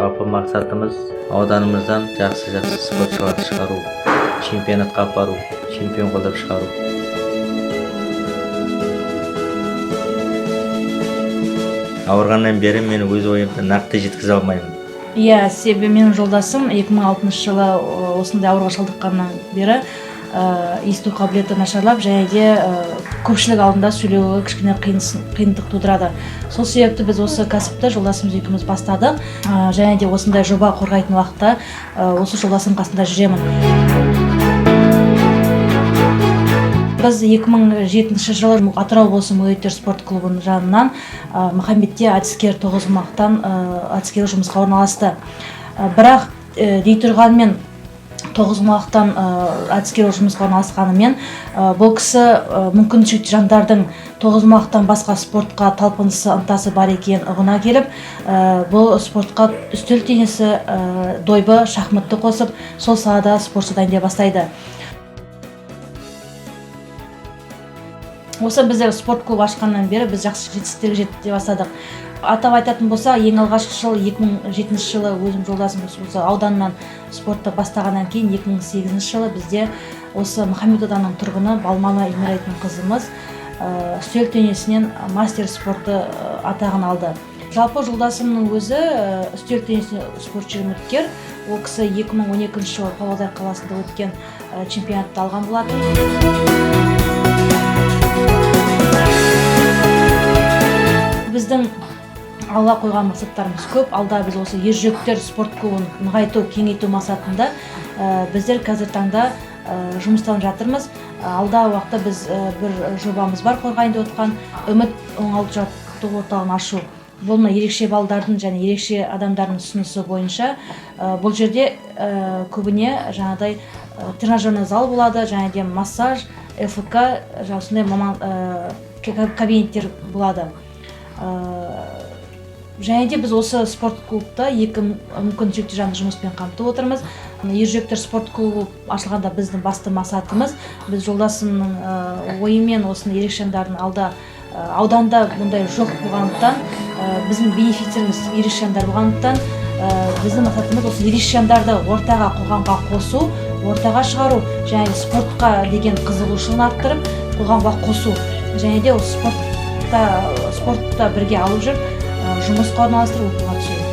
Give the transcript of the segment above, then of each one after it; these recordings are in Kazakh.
жалпы мақсатымыз ауданымыздан жақсы спортшыларды шығару, чемпионатқа апару, чемпион қылып шығару. Ауырғаннан бері мен өз ойымды нақты жеткізе алмаймын. Иә, себебі менің жолдасым 2006 жылы осындай ауруға шалдыққаннан бері есту қабілеті нашарлап, және де көпшілік алдында сөйлеуі кішкене қиындық тудырады. Сол себепті біз осы кәсіпті жолдасымыз екеуміз бастадық, және де осындай жоба қорғайтын уақытта осы жолдасым қасында жүремін. Біз 2007 жылы Атырау облысы мүгедектер спорт клубының жанынан Махамбетте әдіскер тоғызқұмалақтан әдіскер жұмысқа орналасты. Бірақ дейтұрғанмен тоғызқұмалақтан әдіскер жұмысқа орналасқанымен бұл кісі мүмкіншілікті жандардың тоғызқұмалақтан басқа спортқа талпынысы, ынтасы бар екенін ұғына келіп, бұл спортқа үстел теннисі, дойбы, шахматты қосып, сол салада спортшы дайындай бастайды. Осы біздер спорт клуб ашқаннан бері біз жақсы жетістіктерге жете бастадық. Атап айтатын болса, ең алғашқы жыл 2007 жылы өзім жолдасым осы ауданнан спортты бастағаннан кейін 2008 жылы бізде осы Махамбет ауданының тұрғыны Балмана Имарайтын қызымыз үстел теннисінен мастер спорты атағын алды. Жалпы жолдасымның өзі үстел теннисінен спортшы үміткер. Ол кісі 2012 жылы Павлодар қаласында өткен чемпионатты алған болатын. Біздің алға қойған мақсаттарымыз көп. Алда біз осы ержүректер спорт клубын нығайту, кеңейту мақсатында біздер қазір таңда жұмыстан жатырмыз. Алда уақытта біз бір жобамыз бар, қорғайында отқан үміт оңалту жаттығу орталығын ашу. Бұл ерекше балдардың және ерекше адамдардың ұсынысы бойынша бұл жерде көбіне жаңағыдай тренажерный зал болады, және де массаж, ФК, сондай маман кабинеттер болады. Және де біз осы спорт клубта екі мүмкіншілікті жанды жұмыспен қамтып отырмыз. Ержүректер спорт клубы ашылғанда біздің басты мақсатымыз, біз жолдасымның ойымен осыны ерекше жандардың ауданда мұндай жоқ болғандықтан, біздің бенефициарымыз ерекше жандар болғандықтан, біздің мақсатымыз осы ерекше жандарды ортаға, қоғамға қосу, ортаға шығару, және спортқа деген қызығушылығын арттырып, қоғамға қосу, және де осы спортта бірге алып жүріп, жұмысқа орналастырып оқуға түседі.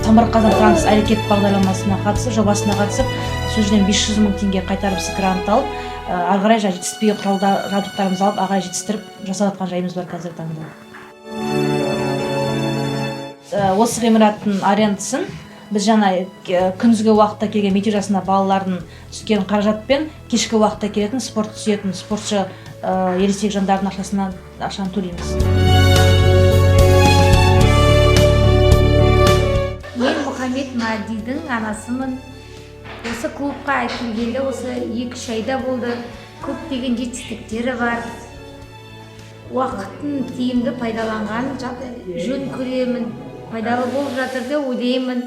Самұрық-Қазына транс әрекет бағдарламасына қатысып, жобасына қатысып, сол жерден 500 мың теңге қайтарымсыз грант алып, ары қарай жетіспеген жабдықтарымызды алып, ары қарай жетістіріп жасап жатқан жайымыз бар қазіргі таңда. Осы ғимараттың арендасын біз жаңа күндізгі уақытта келген мектеп жасында балалардың түскен қаражатпен кешкі уақытта келетін спорт сүйетін спортшы ересек жандардың ақшаны төлейміз. Мен Мұхаммед Мадидің анасымын. Осы клубқа келгелі осы 2 айда болды. Көптеген жетістіктері бар. Уақытын тиімді пайдаланған жөн көремін. Пайдалы болып жатыр деп ойлаймын.